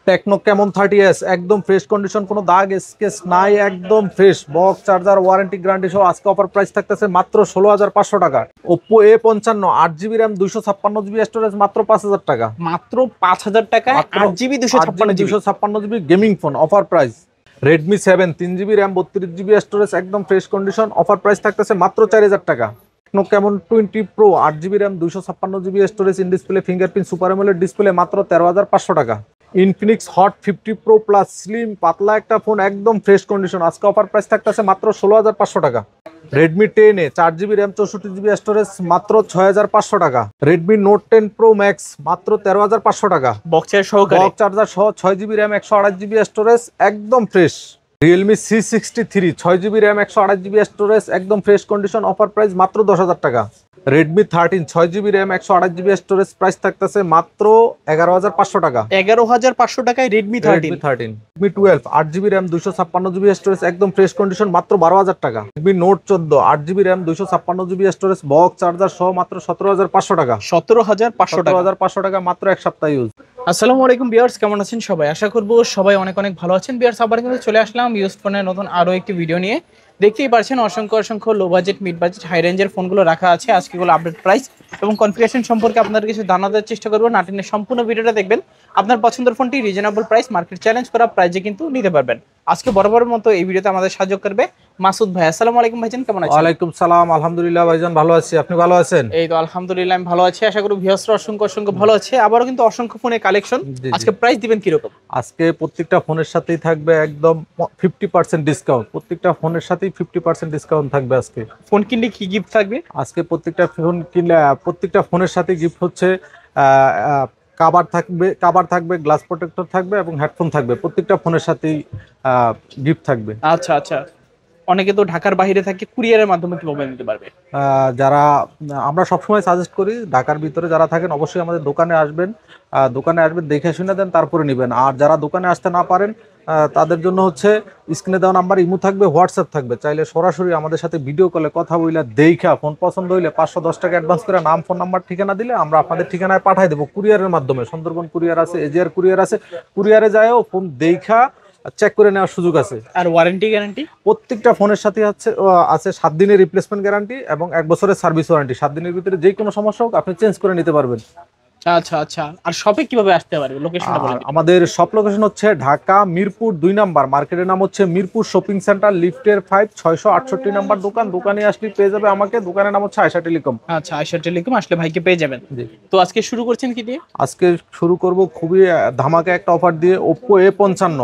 Techno কেমন 30s একদম fresh condition, কোনো দাগ স্কেচ নাই, একদম fresh box charger warranty guarantee সহ আজকে অফার প্রাইস থাকতেছে মাত্র 16,500 টাকা। Oppo A55 8GB RAM 256GB storage মাত্র 5,000 টাকা। মাত্র 5,000 টাকায় 8GB 256GB gaming phone offer price. Redmi 7 3GB RAM 32GB storage একদম ফ্রেশ কন্ডিশন অফার প্রাইস থাকতেছে মাত্র 4,000 টাকা। টেকনো কেমন 20 Pro 8GB RAM 256GB storage in display fingerprint super AMOLED display মাত্র 13,500 টাকা। Infinix hot 50 Pro plus slim পাতলা একটা phone একদম ফ্রেশ কন্ডিশন আজকে অফার প্রাইস থাকতেছে মাত্র 16,500 টাকা। Redmi 10 4GB RAM 64GB storage মাত্র 6,500 টাকা। Redmi Note 10 Pro Max মাত্র 13,500 টাকা। বক্সের সহকারে বক্স চার্জার সহ 6GB RAM 128GB স্টোরেজ একদম fresh. Realme C63 6GB RAM 128GB storage একদম ফ্রেশ কন্ডিশন অফার প্রাইস মাত্র 10,000 টাকা। Redmi 13 6GB RAM 128GB storage price থাকতেছে মাত্র 11,500 টাকা। 11,500 টাকায় Redmi 13। Redmi 12 8GB RAM 256GB storage একদম ফ্রেশ কন্ডিশন মাত্র 12,000 টাকা। Redmi Note 14 8GB RAM 256GB storage box charger সহ মাত্র 17,500 টাকা। 17,500 টাকা মাত্র এক সপ্তাহ ইউজ। আসসালামু আলাইকুম ভিউয়ার্স, কেমন আছেন সবাই? আশা করব সবাই অনেক অনেক ভালো আছেন। ভিউয়ার্স, আবার কিন্তু চলে আসলাম ইউজ ফোনের নতুন আরো একটি ভিডিও নিয়ে। দেখতেই পারছেন অসংখ্য low budget, mid budget, high রেঞ্জের ফোনগুলো রাখা আছে। আজকেগুলো আপডেট প্রাইস এবং কনফিগারেশন সম্পর্কে আপনাদের কিছু জানার চেষ্টা করবো। নাটিনের সম্পূর্ণ ভিডিওটা দেখবেন। আপনার পছন্দের ফোনটি রিজনেবল প্রাইস, মার্কেট চ্যালেঞ্জ করা প্রাইসে কিন্তু নিতে পারবেন। আজকে বরাবরের মতো এই ভিডিওতে আমাদের সাহায্য করবে মাসুদ ভাই। আসসালামু আলাইকুম ভাইজান, কেমন আছেন? ওয়ালাইকুম সালাম, আলহামদুলিল্লাহ ভাইজান ভালো আছি, আপনি ভালো আছেন? এই তো আলহামদুলিল্লাহ আমি ভালো আছি। আশা করি ভিউয়ার্সরা অসংখ্য ভালো আছে। আবারও কিন্তু অসংখ্য ফোনের কালেকশন। আজকে প্রাইস দিবেন কি রকম? আজকে প্রত্যেকটা ফোনের সাথেই থাকবে একদম 50% ডিসকাউন্ট। প্রত্যেকটা ফোনের সাথেই 50% ডিসকাউন্ট থাকবে আজকে। ফোন কিনলে কি গিফট থাকবে? আজকে প্রত্যেকটা ফোন কিনলে প্রত্যেকটা ফোনের সাথে গিফট হচ্ছে কাভার থাকবে, গ্লাস প্রোটেক্টর থাকবে এবং হেডফোন থাকবে। প্রত্যেকটা ফোনের সাথেই গিফট থাকবে। আচ্ছা, অনেকে তো ঢাকার বাইরে থাকে, কুরিয়ারের মাধ্যমে কি মোবাইল নিতে পারবে? যারা আমরা সবসময় সাজেস্ট করি ঢাকার ভিতরে যারা থাকেন অবশ্যই আমাদের দোকানে আসবেন, দেখে শুনে দেন তারপরে নেবেন। আর যারা দোকানে আসতে না পারেন তাদের জন্য হচ্ছে স্ক্রিনে দেওয়া নাম্বার ইমো থাকবে, হোয়াটসঅ্যাপ থাকবে। চাইলে সরাসরি আমাদের সাথে ভিডিও কলে কথা বইলে দেখা ফোন পছন্দ হইলে 510 টাকা অ্যাডভান্স করে নাম, ফোন নাম্বার, ঠিকানা দিলে আমরা আপনাদের ঠিকানায় পাঠিয়ে দেবো কুরিয়ারের মাধ্যমে। সুন্দরবন কুরিয়ার আছে, এজিআর কুরিয়ার আছে। কুরিয়ারে যায়ও ফোন দেখা চেক করে নেওয়ার সুযোগ আছে। আর ওয়ারেন্টি গ্যারান্টি প্রত্যেকটা ফোনের সাথে আছে 7 দিনের রিপ্লেসমেন্ট গ্যারান্টি এবং 1 বছরের সার্ভিস ওয়ারেন্টি। 7 দিনের ভিতরে যে কোনো সমস্যা হোক আপনি চেঞ্জ করে নিতে পারবেন। আচ্ছা। আর শপে কিভাবে আসতে পারবে? লোকেশনটা বলে দিন। আমাদের শপ লোকেশন হচ্ছে ঢাকা মিরপুর 2 নাম্বার, মার্কেটের নাম হচ্ছে মিরপুর শপিং সেন্টার, লিফটের 5 668 নাম্বার দোকান। দোকানে আসলে পেয়ে যাবে আমাকে। দোকানের নাম হচ্ছে আয়েশা টেলিকম। আচ্ছা, আয়েশা টেলিকম আসলে ভাইকে পেয়ে যাবেন। তো আজকে শুরু করছেন কি দিয়ে? আজকে শুরু করব খুবই ধামাকা একটা অফার দিয়ে। Oppo A55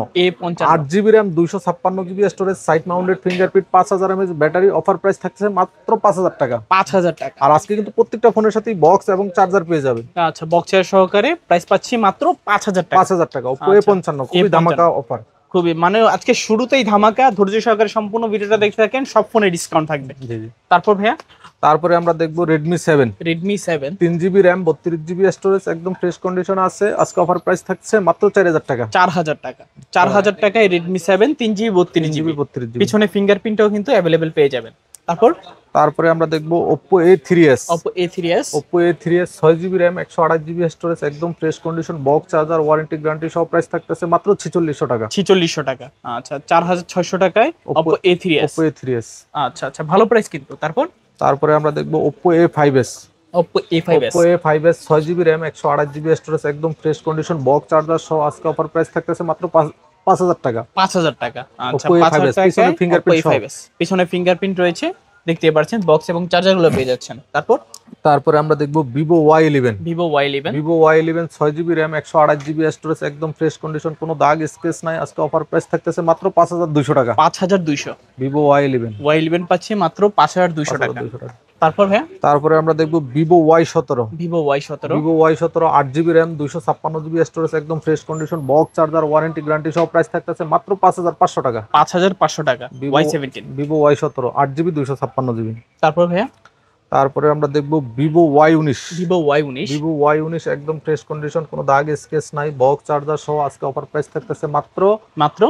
8GB RAM 256GB storage, side mounted fingerprint, 5000 mAh battery, offer price থাকছে মাত্র 5,000 টাকা। 5,000 টাকা। আর আজকে কিন্তু প্রত্যেকটা ফোনের সাথেই বক্স এবং চার্জার পেয়ে যাবে। আচ্ছা, বক্সের সহকারে প্রাইস পাচ্ছি মাত্র 5,000 টাকা। 5,000 টাকা Oppo A55 খুবই ধামাকা অফার। খুবই মানে আজকে শুরুতেই ধামাকা। ধৈর্য সহকারে সম্পূর্ণ ভিডিওটা দেখতে থাকেন, সব ফোনে ডিসকাউন্ট থাকবে। জি। তারপর ভাইয়া, তারপরে আমরা দেখবো Redmi 7 3GB RAM 32GB storage একদম ফ্রেশ কন্ডিশন আছে। আজকে অফার প্রাইস থাকছে মাত্র 4,000 টাকা। 4,000 টাকা। 4,000 টাকায় Redmi 7 3GB 32GB। পিছনে ফিঙ্গারপ্রিন্টও কিন্তু अवेलेबल পেয়ে যাবেন। তারপরে আমরা দেখবো Oppo A3s 6GB RAM 128GB storage একদম fresh condition, box charger warranty guarantee সব। প্রাইস থাকতেছে মাত্র 4600 টাকা। 4600 টাকা। আচ্ছা, 4,600 টাকায় Oppo A3s। আচ্ছা, ভালো প্রাইস কিন্তু। তারপরে আমরা দেখবো Oppo A5s 6GB RAM 128GB storage একদম ফ্রেশ কন্ডিশন, বক্স চার্জার সহ। আজকে অফার প্রাইস থাকতেছে মাত্র 5,000 টাকা। 5,000 টাকা। আচ্ছা, 5,000 টাকা পিছনে ফিঙ্গারপ্রিন্ট রয়েছে, দেখতে পাচ্ছেন। বক্স এবং চার্জার গুলো পেয়ে যাচ্ছেন। তারপরে আমরা দেখবো Vivo Y11 6GB RAM 128GB storage একদম ফ্রেশ কন্ডিশন, কোনো দাগ স্কেচ নাই। আজকে অফার প্রাইস থাকতেছে মাত্র 5,200 টাকা। 5,200 Vivo Y11 পাচ্ছি মাত্র 5,200 টাকা। তারপরে আমরা দেখবো Vivo Y17 8GB RAM 256GB storage একদম fresh condition, box charger warranty guarantee সব। প্রাইস থাকতেছে মাত্র 5,500 টাকা। 5,500 টাকা। Vivo Y17 8GB 256GB। তারপর ভাইয়া তারপরে আমরা দেখবো Vivo Y19। Vivo Y19। Vivo Y19 একদম ফ্রেশ কন্ডিশন, কোনো দাগ স্কেচ নাই, বক্স চার্জার সহ আজকে অফার প্রাইস থাকতেছে মাত্র মাত্র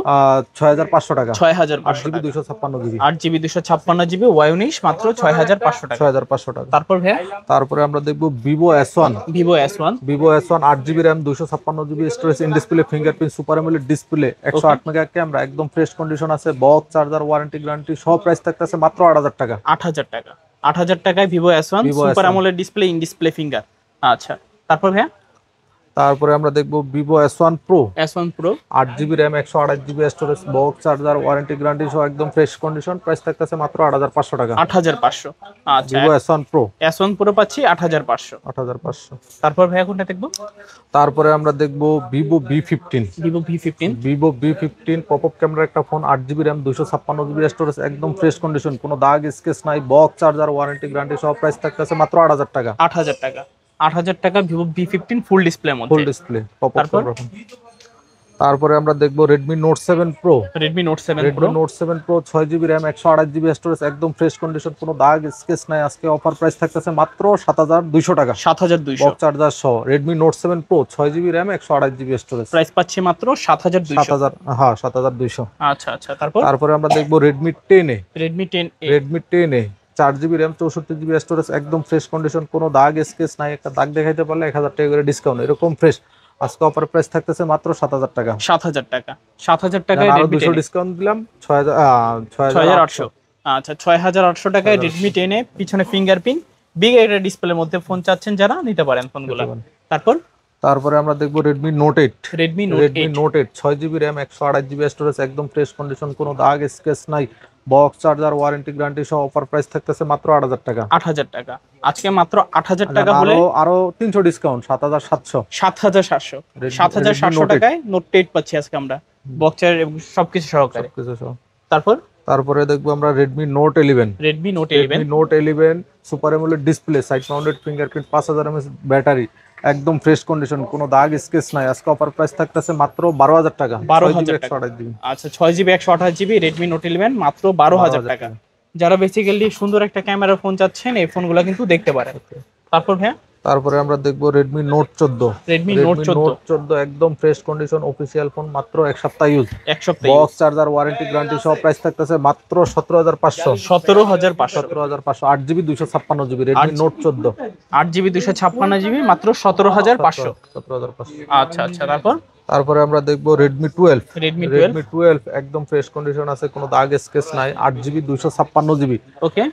6500 টাকা। 6500 8GB টাকা। 256GB। 8GB 256GB Y19 মাত্র 6500 টাকা। 6500 টাকা। তারপর ভাইয়া তারপরে আমরা দেখবো Vivo S1। Vivo S1। Vivo S1 8GB RAM 256GB storage, in display fingerprint, super AMOLED display, 108 mega camera, একদম ফ্রেশ কন্ডিশন আছে, বক্স চার্জার, ওয়ারেন্টি গ্যারান্টি সব প্রাইস থাকতেছে মাত্র 8000 টাকা। 8000 টাকা। 8000 টাকায় Vivo S1 Vivo super S1 AMOLED display, in display finger. আচ্ছা, তারপর ভাইয়া তারপরে আমরা দেখবো Vivo S1 Pro। S1 Pro 8GB RAM 128GB storage, box charger, warranty guarantee সহ একদম ফ্রেশ কন্ডিশন, প্রাইস থাকতেছে মাত্র 8500 টাকা। 8500। আচ্ছা, Vivo S1 Pro S1 Pro পাচ্ছি 8500। 8500। তারপর ভাইয়া কোনটা দেখবো? তারপরে আমরা দেখবো Vivo V15। Vivo V15। Vivo V15 popup ক্যামেরার একটা phone, 8GB RAM 256GB storage, একদম ফ্রেশ কন্ডিশন, কোনো দাগ স্কেচ নাই, বক্স চার্জার, ওয়ারেন্টি গ্যারান্টি সব প্রাইস থাকতেছে মাত্র 8000 টাকা। 8000 টাকা। 8000 টাকা ভিভো V15 ফুল ডিসপ্লের মধ্যে। ফুল ডিসপ্লে পপআপ তারপর? Camera phone. তারপরে আমরা দেখবো Redmi Note 7 Pro। Redmi Note 7 Pro Redmi Note 7 Pro 6GB RAM 128GB storage, একদম ফ্রেশ কন্ডিশন, কোনো দাগ স্কেচ নাই, আজকে অফার প্রাইস থাকতেছে মাত্র 7200 টাকা। 7200। বক্স চার্জার সহ Redmi Note 7 Pro 6GB RAM 128GB storage, price পাচ্ছি মাত্র 7200। 7000, হ্যাঁ 7200। আচ্ছা আচ্ছা, তারপর তারপরে আমরা দেখবো Redmi 10A। Redmi 10A। Redmi 10A 4GB RAM 64GB storage, একদম ফ্রেশ কন্ডিশন, কোনো দাগ স্কেচ নাই, একটা দাগ দেখাইতে পারলে 1000 টাকা করে ডিসকাউন্ট, এরকম ফ্রেশ। আজকে অফার প্রাইস থাকতেছে মাত্র 7000 টাকা। 7000 টাকা। 7000 টাকায় আরো Redmi 200 10A। ডিসকাউন্ট দিলাম, 6800। আচ্ছা, 6800 টাকায় Redmi 10A, পিছনে ফিঙ্গারপ্রিন্ট, বিগ একটা ডিসপ্লের মধ্যে ফোন চাচ্ছেন যারা, নিতে পারেন ফোনগুলো। তারপর তারপরে আমরা দেখবো Redmi Note 8। Redmi Note Redmi 8। Note 8 6GB RAM 128GB storage, একদম ফ্রেশ কন্ডিশন, কোনো দাগ স্কেচ নাই, বক্স চার্জার, ওয়ারেন্টি গ্যারান্টি সহ অফার প্রাইস থাকতেছে মাত্র 8000 টাকা। 8000 টাকা। আজকে মাত্র 8000 টাকা হলে আরো 300 ডিসকাউন্ট, 7700। 7700। Redmi 7700 Note 8 টাকায় Note 8 পাচ্ছি আজকে আমরা, বক্সের এবং সবকিছু সহকারে। সবকিছু সহ। তারপর তারপরে দেখবো আমরা Redmi Note 11। Redmi Note Redmi 11। Note 11 super AMOLED display, side mounted fingerprint, 5000 mAh battery, একদম ফ্রেশ কন্ডিশন, কোনো দাগ স্কেচ নাই, আজকে অফার প্রাইস থাকতেছে মাত্র 12000 টাকা। 12000 টাকা। 128GB। আচ্ছা, 6GB 128GB Redmi Note 11 মাত্র 12000 টাকা। যারা বেসিক্যালি সুন্দর একটা ক্যামেরা ফোন চাচ্ছেন, এই ফোনগুলো কিন্তু দেখতে পারেন। তারপর ভাইয়া তারপরে আমরা দেখবো Redmi Note 14। Redmi Note 14 একদম ফ্রেশ কন্ডিশন, অফিসিয়াল ফোন, মাত্র 1 সপ্তাহ ইউজ, এক সপ্তাহ বক্স চার্জার, ওয়ারেন্টি গ্যারান্টি সহ প্রাইস থাকতেছে মাত্র 17500। 17500। 17500 8GB 256GB Redmi Note 14। 8GB 256GB মাত্র 17500। 17500। আচ্ছা আচ্ছা, তারপর তারপরে আমরা দেখবো Redmi 12। Redmi 12। Redmi 12 একদম ফ্রেশ কন্ডিশন আছে, কোনো দাগ স্কেচ নাই, 8GB 256GB। ওকে,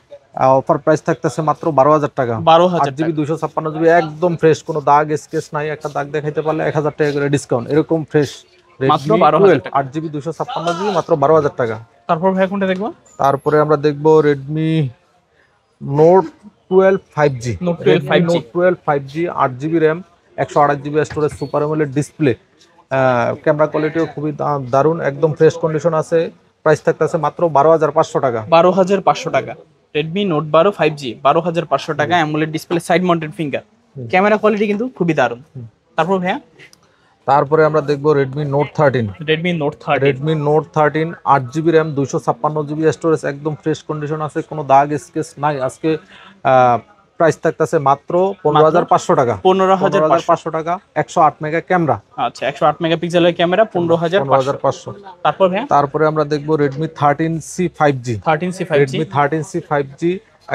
অফার প্রাইস থাকতেছে মাত্র 12000 টাকা। 12000 8GB 256GB একদম ফ্রেশ, কোনো দাগ স্কেচ নাই, একটা দাগ দেখাইতে পারলে 1000 টাকা করে ডিসকাউন্ট, এরকম ফ্রেশ। মাত্র Redmi 12000 12 8GB 256GB মাত্র 12000 টাকা। তারপর ভাই কোনটা দেখবো? তারপরে আমরা দেখবো Redmi Note 12 5G। Note 12 5G। Note 12 5G 8GB RAM 128GB storage, super AMOLED display, camera কোয়ালিটিও খুবই দারুণ, একদম ফ্রেশ কন্ডিশন আছে, প্রাইস থাকতেছে মাত্র 12500 টাকা। 12500 টাকা। Redmi Note 12 5G 12500 টাকা, AMOLED display, side mounted finger, camera quality কিন্তু খুবই দারুণ। তারপর ভাইয়া তারপরে আমরা দেখবো Redmi Note 13। Redmi Note 13। Redmi Note 13 8GB RAM 256GB storage, একদম ফ্রেশ কন্ডিশন আছে, কোনো দাগ স্কেচ নাই, আজকে প্রাইস থাকতেছে মাত্র 15500 টাকা। 15500 টাকা। 108 মেগা ক্যামেরা। আচ্ছা, 108 মেগাপিক্সেলের ক্যামেরা, 15500। তারপর ভাইয়া তারপরে আমরা দেখবো Redmi 13C 5G। 13C 5G। Redmi 13C 5G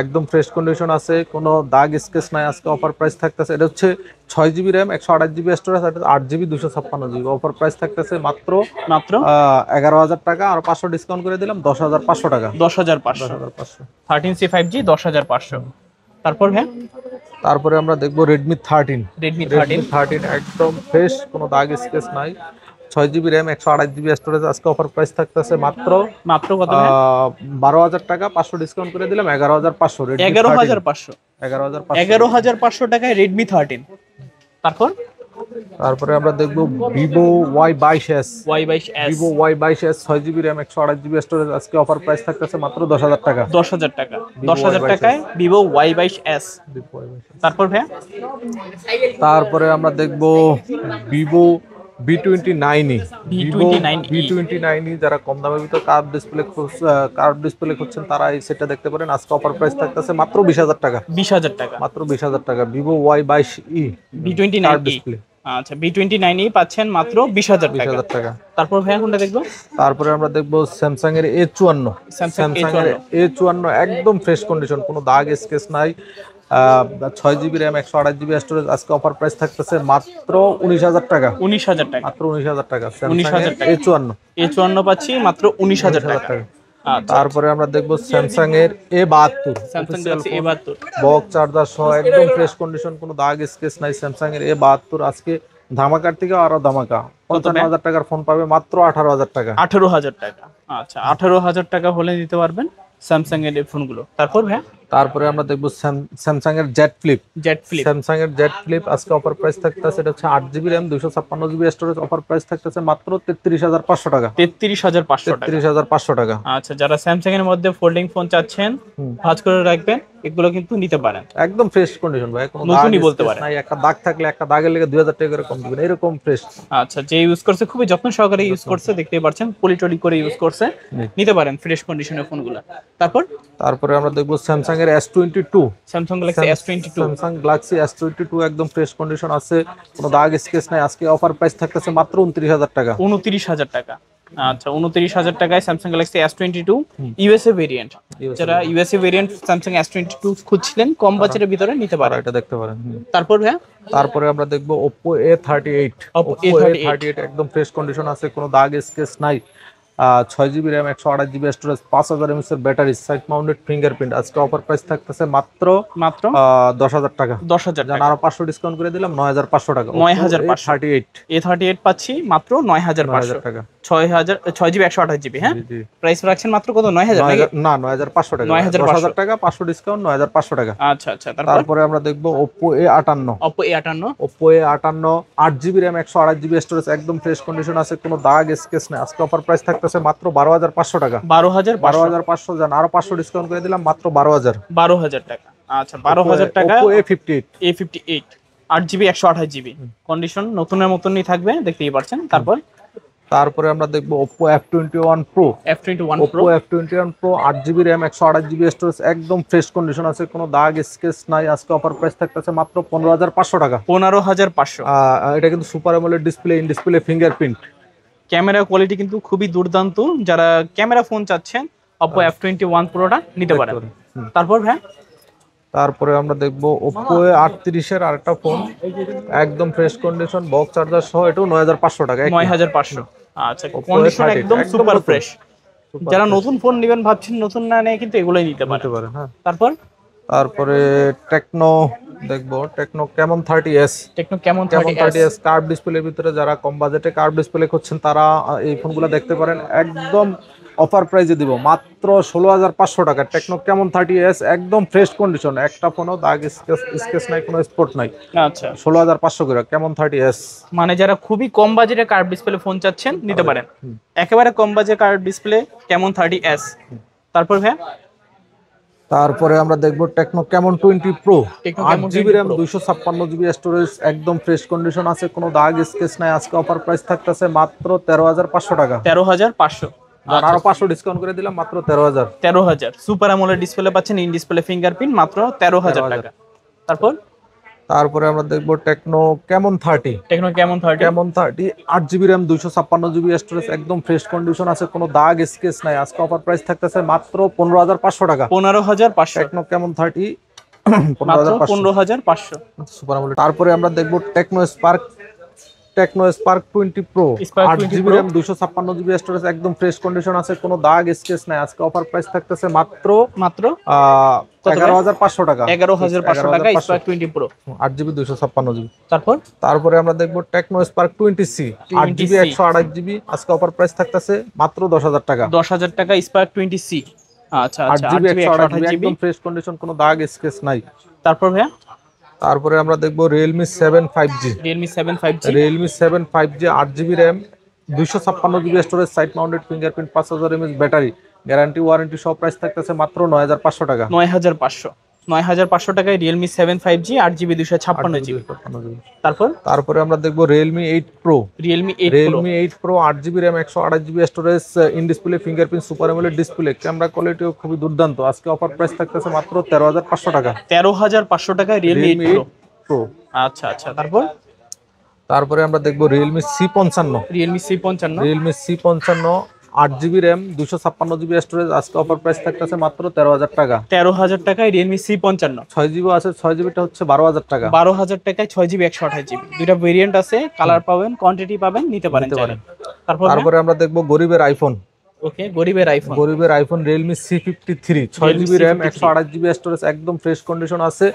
একদম ফ্রেশ কন্ডিশন আছে, কোনো দাগ স্কেচ নাই, আজকে অফার প্রাইস থাকতেছে, এটা হচ্ছে 6GB RAM 128GB storage, 8GB 256GB, offer price থাকতেছে মাত্র 11000 টাকা, আর 500 ডিসকাউন্ট করে দিলাম 10500 টাকা। 10500। 13C 5G 10500। তারপর ভাইয়া তারপরে আমরা দেখবো Redmi 13। Redmi Redmi 13 13 একদম ফ্রেশ, কোনো দাগ স্কেচ নাই, 6GB RAM 128GB স্টোরেজ, আজকে অফার প্রাইস থাকতেছে মাত্র কত? 12000 টাকা, 500 ডিসকাউন্ট করে দিলাম 11500। 11500। 11500 টাকায় Redmi 13। তারপরে আমরা দেখবো Vivo Y22s। Y22s। Vivo Y22s 6GB RAM 128GB storage, আজকে অফার প্রাইস থাকতেছে মাত্র 10000 টাকা। 10000 টাকা। 10000 টাকায় Vivo Y22s। তারপর ভাইয়া তারপরে আমরা দেখবো Vivo B29e B29e B29e যারা কম দামের ভিতর কার্ভ ডিসপ্লে খুঁজছেন তারা এই সেটটা দেখতে পারেন। আজকে অফার প্রাইস থাকতেছে মাত্র 20,000 টাকা। 20,000 টাকা। মাত্র 20,000 টাকা। Vivo Y22e curve B29e display আচ্ছা B29e পাচ্ছেন মাত্র 20,000 টাকা। 20,000 টাকা। তারপর ভাইয়া কোনটা দেখবো? তারপরে আমরা দেখবো স্যামসাং এর A54 Samsung এর A54 একদম ফ্রেশ কন্ডিশন, কোনো দাগ স্কেচ নাই। 6GB RAM 128GB storage. আজকে অফার প্রাইস থাকতেছে মাত্র 19,000 টাকা। 19,000 টাকা। মাত্র 19,000 টাকা। 19,000 টাকা। A54 A54 পাচ্ছি মাত্র 19,000 টাকা। আচ্ছা তারপরে আমরা দেখবো স্যামসাং এর A72 Samsung Galaxy A72 box charger সহ একদম ফ্রেশ কন্ডিশন, কোনো দাগ স্কেচ নাই। স্যামসাং এর A72 আজকে ধামাকার থেকে আরো ধামাকা। 55,000 টাকার ফোন পাবে মাত্র 18,000 টাকা। 18,000 টাকা। আচ্ছা 18,000 টাকা হলে দিতে পারবেন স্যামসাং এর এই ফোনগুলো। তারপর ভাইয়া তারপরে আমরা দেখবো স্যামসাং এর জেড ফ্লিপ। স্যামসাং এর জেড ফ্লিপ আজকে অফার প্রাইস থাকতেছে, এটা হচ্ছে 8GB RAM 256GB storage. Offer price থাকতেছে মাত্র 33,500 টাকা। 33,500 টাকা। 33,500 টাকা। আচ্ছা যারা স্যামসাং এর মধ্যে ফোল্ডিং ফোন চাচ্ছেন ভাঁজ করে রাখবেন এগুলো কিন্তু নিতে পারেন। একদম ফ্রেশ কন্ডিশন ভাই, কোনো নতুনই বলতে পারেন। নাই, একটা দাগ থাকলে একটা দাগের লেগে 2,000 টাকা করে কম দিবেন, এরকম ফ্রেশ। আচ্ছা যে ইউজ করছে খুবই যত্ন সহকারে ইউজ করছে, দেখতেই পাচ্ছেন পলিটলি করে ইউজ করছে, নিতে পারেন ফ্রেশ কন্ডিশনের ফোনগুলো। তারপরে আমরা দেখবো স্যামসাং এর S22 Samsung Galaxy S22 Samsung Galaxy S22 একদম ফ্রেশ কন্ডিশন আছে, কোনো দাগ স্কেচ নাই। আজকে অফার প্রাইস থাকতেছে মাত্র 29,000 টাকা। 29,000 টাকা। আচ্ছা 29,000 টাকায় Samsung Galaxy S22 USA variant. যারা ইউএসএ ভেরিয়েন্ট স্যামসাং S22 খুঁজছিলেন কম বাজেটের ভিতরে নিতে পারেন, এটা দেখতে পারেন। তারপর ভাইয়া তারপরে আমরা দেখবো Oppo A38 একদম ফ্রেশ কন্ডিশন আছে, কোনো দাগ স্কেচ নাই। 6GB RAM 128GB storage 5000 mAh এর ব্যাটারি, সাইড মাউন্টেড ফিঙ্গারপ্রিন্ট। আজকে অফার প্রাইস থাকতেছে মাত্র 10,000 টাকা। 10,000 টাকা। আরো 500 ডিসকাউন্ট করে দিলাম 9,500 টাকা। 9,500 A38 পাচ্ছি মাত্র 9,500 টাকা। 6GB 128GB। হ্যাঁ প্রাইস রাখছেন মাত্র কত? 9,000 না 9,500 টাকা। 9,000 টাকা 500 ডিসকাউন্ট 9,500 টাকা। আচ্ছা আচ্ছা তারপরে আমরা দেখবো Oppo A58 8GB RAM 128GB storage একদম ফ্রেশ কন্ডিশন আছে, কোনো দাগ স্কেচ নেই। আজকে অফার প্রাইস থাকতেছে মাত্র 12,500 টাকা। 12,500 জান আরো 500 ডিসকাউন্ট করে দিলাম মাত্র 12,000 টাকা। আচ্ছা 12,000 টাকা। Oppo A58 8GB 128GB condition নতুনের মতনই থাকবে, দেখতেই পাচ্ছেন। তারপরে আমরা দেখবো Oppo F21 Pro Oppo F21 Pro 8GB RAM 128GB storage একদম ফ্রেশ কন্ডিশন আছে, কোনো দাগ স্কেচ নাই। আজকে অফার প্রাইস থাকতেছে মাত্র 15,500 টাকা। 15,500। এটা কিন্তু super AMOLED display, in display fingerprint. Camera quality কিন্তু খুবই দুর্দান্ত, যারা ক্যামেরা ফোন চাচ্ছেন Oppo F21 Proটা নিতে পারেন। তারপরে আমরা দেখবো Oppo A38 এর আরেকটা ফোন, একদম ফ্রেশ কন্ডিশন বক্স চার্জার সহ, এটাও 9,500 টাকা। 9,500। আচ্ছা কন্ডিশন একদম সুপার ফ্রেশ। যারা নতুন ফোন নেবেন ভাবছেন, নতুন না নিয়ে কিন্তু এগুলোই নিতে পারেন। হ্যাঁ তারপরে টেকনো দেখবো, টেকনো ক্যামন 30s কার্ভ ডিসপ্লের ভিতরে যারা কম বাজেটে কার্ভ ডিসপ্লে করছেন তারা এই ফোনগুলো দেখতে পারেন। একদম অফার প্রাইসে দিব মাত্র 16,500 টাকা। টেকনো ক্যামন 30s একদম ফ্রেশ কন্ডিশন, একটা ফোনও দাগ স্কেচ নাই, কোনো স্পট নাই। আচ্ছা 16,500 করে ক্যামন 30s। মানে যারা খুবই কম বাজেটে কার্ভ ডিসপ্লে ফোন চাচ্ছেন নিতে পারেন, একেবারে কম budget curve display Camon 30s। তারপরে আমরা দেখবো Tecno Camon 20 Pro 8GB RAM 256GB storage একদম ফ্রেশ কন্ডিশন আছে, কোনো দাগ স্কেচ নাই। আজকে অফার প্রাইস থাকতেছে মাত্র 13,500 টাকা। 13,500 আরো 500 ডিসকাউন্ট করে দিলাম মাত্র 13,000। সুপার অ্যামোলেড ডিসপ্লে পাচ্ছেন, ইন ডিসপ্লে ফিঙ্গারপ্রিন্ট, মাত্র 13,000 টাকা। তারপরে আমরা দেখবো Tecno Camon 30 8GB RAM 256GB storage একদম ফ্রেশ কন্ডিশন আছে, কোনো দাগ স্কেচ নাই। আজকে অফার প্রাইস থাকতেছে মাত্র 15,500 টাকা। 15,500 টেকনো ক্যামন 30 15,500 সুপার অ্যামোলেড। তারপরে আমরা দেখবো Tecno Spark 20 Pro 8GB RAM 256GB storage একদম ফ্রেশ কন্ডিশন আছে, কোনো দাগ স্কেচ নাই। আজকে অফার প্রাইস থাকতেছে মাত্র 11,500 টাকা। 11,500 টাকা স্পার্ক 20 Pro 8GB 256GB। তারপরে আমরা দেখবো Tecno Spark 20C 8GB 128GB আজকে অফার প্রাইস থাকতেছে মাত্র 10,000 টাকা। 10,000 টাকা স্পার্ক 20C। আচ্ছা 8GB 128GB একদম ফ্রেশ কন্ডিশন, কোনো দাগ স্কেচ নাই। তারপরে আমরা দেখবো Realme 7 5G 8GB RAM 256GB storage, side mounted fingerprint, 5000 mAh battery, guarantee warranty সব। প্রাইস থাকতেছে মাত্র 9,500 টাকা। 9,500। 9500 টাকায় রিয়েলমি 7 5G 8GB 256GB। তারপরে আমরা দেখবো Realme 8 pro. Realme 8 pro, Realme 8 pro 8GB RAM 128GB storage, in display fingerprint super AMOLED display, camera কোয়ালিটিও খুবই দুর্দান্ত। আজকে অফার প্রাইস থাকতেছে মাত্র 13500 টাকা। 13500 টাকায় রিয়েলমি 8 প্রো। প্রো। আচ্ছা আচ্ছা, তারপরে আমরা দেখবো Realme C55। Realme C55 8GB RAM 256GB storage, আজকে অফার প্রাইস থাকতেছে মাত্র 13000 টাকা। 13000 টাকায় রিয়েলমি C55। 6GB আছে, 6GBটা হচ্ছে 12000 টাকা। 12000 টাকায় 6GB 128GB, দুইটা ভেরিয়েন্ট আছে, কালার পাবেন, কোয়ান্টিটি পাবেন, নিতে পারেন। তারপরে আমরা দেখবো গরিবের আইফোন। ওকে, গরিবের iPhone Realme C53 6GB RAM 128GB storage, একদম ফ্রেশ কন্ডিশন আছে,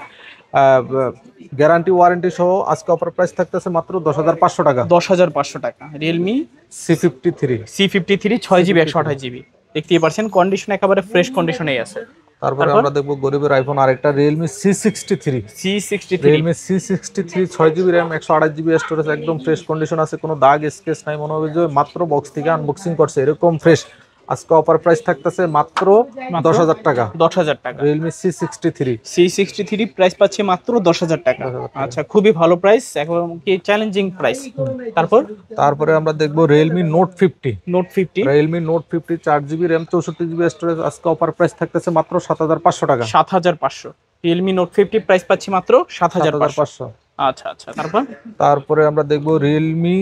গ্যারান্টি ওয়ারেন্টি সহ। আজকে অফার প্রাইস থাকতেছে মাত্র 10500 টাকা। 10500 টাকা রিয়েলমি C53 6GB 128GB, দেখতেই পাচ্ছেন কন্ডিশন একেবারে ফ্রেশ কন্ডিশনেই আছে। তারপরে আমরা দেখবো গরিবের আইফোন আরেকটা Realme C63 Realme C63 6GB RAM 128GB storage, একদম ফ্রেশ কন্ডিশন আছে, কোনো দাগ স্কেচ নাই, মনে হবে যে মাত্র বক্স থেকে আনবক্সিং করছে, এরকম ফ্রেশ। আজকে অফার প্রাইস থাকতেছে মাত্র 10000 টাকা। 10000 টাকা রিয়েলমি C63 প্রাইস পাচ্ছে মাত্র 10000 টাকা। আচ্ছা, খুবই ভালো প্রাইস, একদম কি চ্যালেঞ্জিং প্রাইস। তারপরে আমরা দেখবো Realme note 50। Realme note 50 4GB RAM 64GB storage, আজকে অফার প্রাইস থাকতেছে মাত্র 7500 টাকা। 7500 রিয়েলমি নোট 50 প্রাইস পাচ্ছি মাত্র 7500। আচ্ছা আচ্ছা, তারপরে আমরা দেখবো রিয়েলমি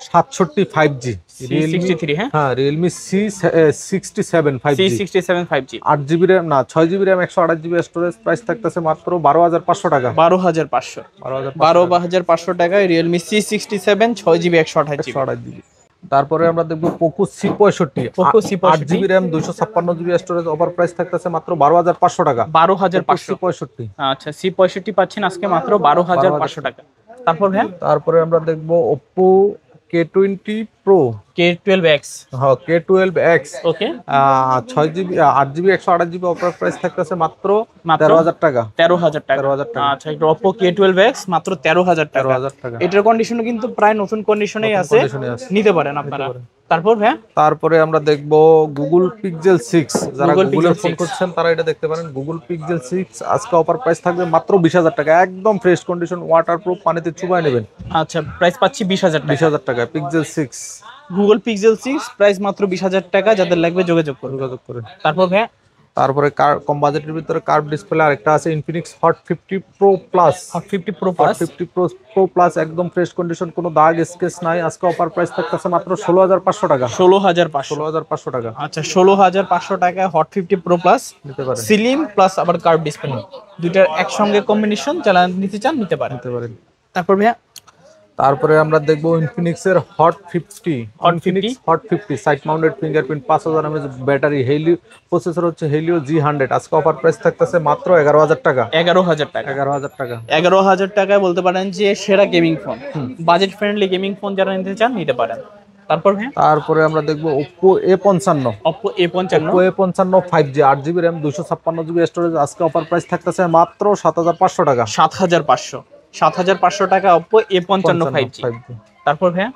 67 5G। C63 হ্যাঁ, Realme C67 5G 8GB RAM না 6GB RAM 128GB storage, price থাকতেছে মাত্র 12500 টাকা। 12500 টাকায় রিয়েলমি C67 6GB 128GB। তারপরে আমরা দেখবো Poco C65 8GB RAM 256GB storage, offer price থাকতেছে মাত্র 12500 টাকা। 12500। আচ্ছা, C65 পাচ্ছেন আজকে মাত্র 12500 টাকা। তারপরে আমরা দেখবো Oppo K20 Pro K12X। হ্যাঁ, K12X ওকে, 6GB 8GB 128GB, offer price থাকতেছে মাত্র 13000 টাকা। 13000 টাকা। আচ্ছা, একটা Oppo K12X মাত্র 13000 টাকা। এটার কন্ডিশনও কিন্তু প্রায় নতুন কন্ডিশনেই আছে, নিতে পারেন আপনারা। তারপরে আমরা দেখবো Google Pixel 6। যারা গুগলের ফোন করছেন তারা এটা দেখতে পারেন, Google Pixel 6 আজকে অফার প্রাইস থাকবে মাত্র 20000 টাকা, একদম ফ্রেশ কন্ডিশন, ওয়াটারপ্রুফ, পানিতে চুবাই নেবেন। আচ্ছা, প্রাইস পাচ্ছি 20000 টাকা। Pixel 6 Google Pixel 6 প্রাইস মাত্র 20000 টাকা, যাদের লাগবে যোগাযোগ করুন। তারপরে কম বাজেটের ভিতরে কার্ভ ডিসপ্লে আরেকটা আছে Infinix Hot 50 Pro Plus। 50 Pro Plus একদম ফ্রেশ কন্ডিশন, কোনো দাগ স্কেচ নাই, আজকে অফার প্রাইস থাকতেছে মাত্র 16500 টাকা। 16500 টাকা। আচ্ছা, 16500 টাকায় Hot 50 Pro Plus নিতে পারেন, স্লিম প্লাস আবার কার্ভ ডিসপ্লে, দুইটার একসঙ্গে কম্বিনেশন, যারা নিতে চান নিতে পারেন। তারপরে আমরা দেখবো Infinix এর Hot 50 side mounted fingerprint 5000 mAh battery, Helio processor হচ্ছে হেলিও G100, আজকে অফার প্রাইস থাকতেছে মাত্র 11000 টাকা। 11000 টাকায় বলতে পারেন যে সেরা gaming phone, budget friendly gaming phone যারা নিতে চান নিতে পারেন। তারপরে আমরা দেখবো Oppo A55 5G 8GB RAM 256GB storage, আজকে অফার প্রাইস থাকতেছে মাত্র 7500 টাকা। 7500 টাকা Oppo A55 5G।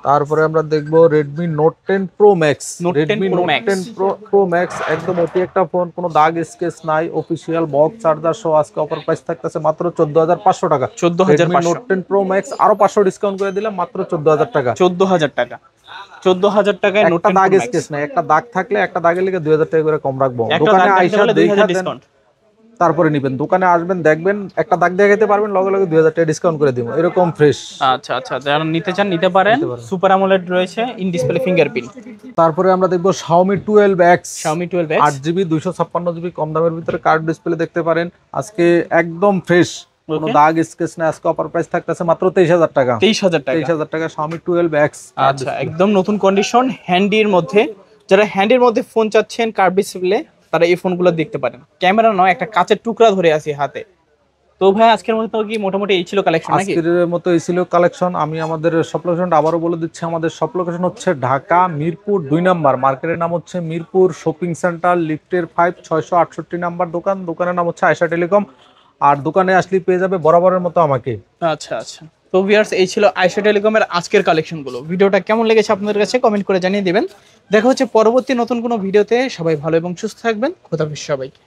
তারপরে আমরা দেখবো Redmi Note 10 Pro Max। Redmi Note 10 Pro Max একদম ওপি একটা ফোন, কোনো দাগ স্কেচ নাই, অফিশিয়াল বক্স চার্জার সহ, আজকে অফার প্রাইস থাকতেছে মাত্র 14500 টাকা। 14500। Redmi Note 10 Pro Max আরো 500 ডিসকাউন্ট করে দিলাম, মাত্র 14000 টাকা। 14000 টাকায় Note 10 একটা দাগ স্কেচ নাই, একটা দাগ থাকলে একটা দাগের লিগে 2000 টাকা করে কম রাখবো। দোকানে আইসা দেখা ডিসকাউন্ট, তারপরে নিবেন, দোকানে আসবেন দেখবেন একটা দাগ দেখাইতে পারবেন, লগে লগে 2000 টাকা ডিসকাউন্ট করে দিব, এরকম ফ্রেশ। আচ্ছা আচ্ছা, যারা নিতে চান নিতে পারেন। সুপার অ্যামোলেড রয়েছে, ইন ডিসপ্লে ফিঙ্গারপ্রিন্ট। তারপরে আমরা দেখবো Xiaomi 12X 8GB 256GB, কম দামের ভিতরে কার্ভ ডিসপ্লে দেখতে পারেন, আজকে একদম ফ্রেশ, কোনো দাগ স্কেচ না, আজকে অফার প্রাইস থাকতেছে মাত্র 23000 টাকা। 23000 টাকা Xiaomi 12X। আচ্ছা, একদম নতুন কন্ডিশন, হ্যান্ডির মধ্যে, যারা হ্যান্ডির মধ্যে ফোন চাচ্ছেন কার্ভ ডিসপ্লে, তারা এই ফোনগুলো দেখতে পারেন। ক্যামেরা নয়, একটা কাচের টুকরা ধরে আছি হাতে। তো ভাই, আজকের মতো কি মোটামুটি এই ছিল কালেকশন নাকি? আজকের মতো এই ছিল কালেকশন। আমি আমাদের শপ লোকেশনটা আবারও বলে দিচ্ছি, আমাদের শপ লোকেশন হচ্ছে ঢাকা মিরপুর 2 নম্বর, মার্কেটের নাম হচ্ছে মিরপুর শপিং সেন্টার, লিফটের 5 668 নাম্বার দোকান, দোকানের নাম হচ্ছে আয়েশা টেলিকম। আর দোকানে আসলে পেয়ে যাবে বরাবরের মতো আমাকে। আচ্ছা আচ্ছা, তো ভিউয়ার্স, এই ছিল আয়েশা টেলিকমের আজকের কালেকশনগুলো। ভিডিওটা কেমন লেগেছে আপনাদের কাছে কমেন্ট করে জানিয়ে দিবেন। দেখা হচ্ছে পরবর্তী নতুন কোনো ভিডিওতে। সবাই ভালো এবং সুস্থ থাকবেন। খোদা হাফেজ সবাইকে।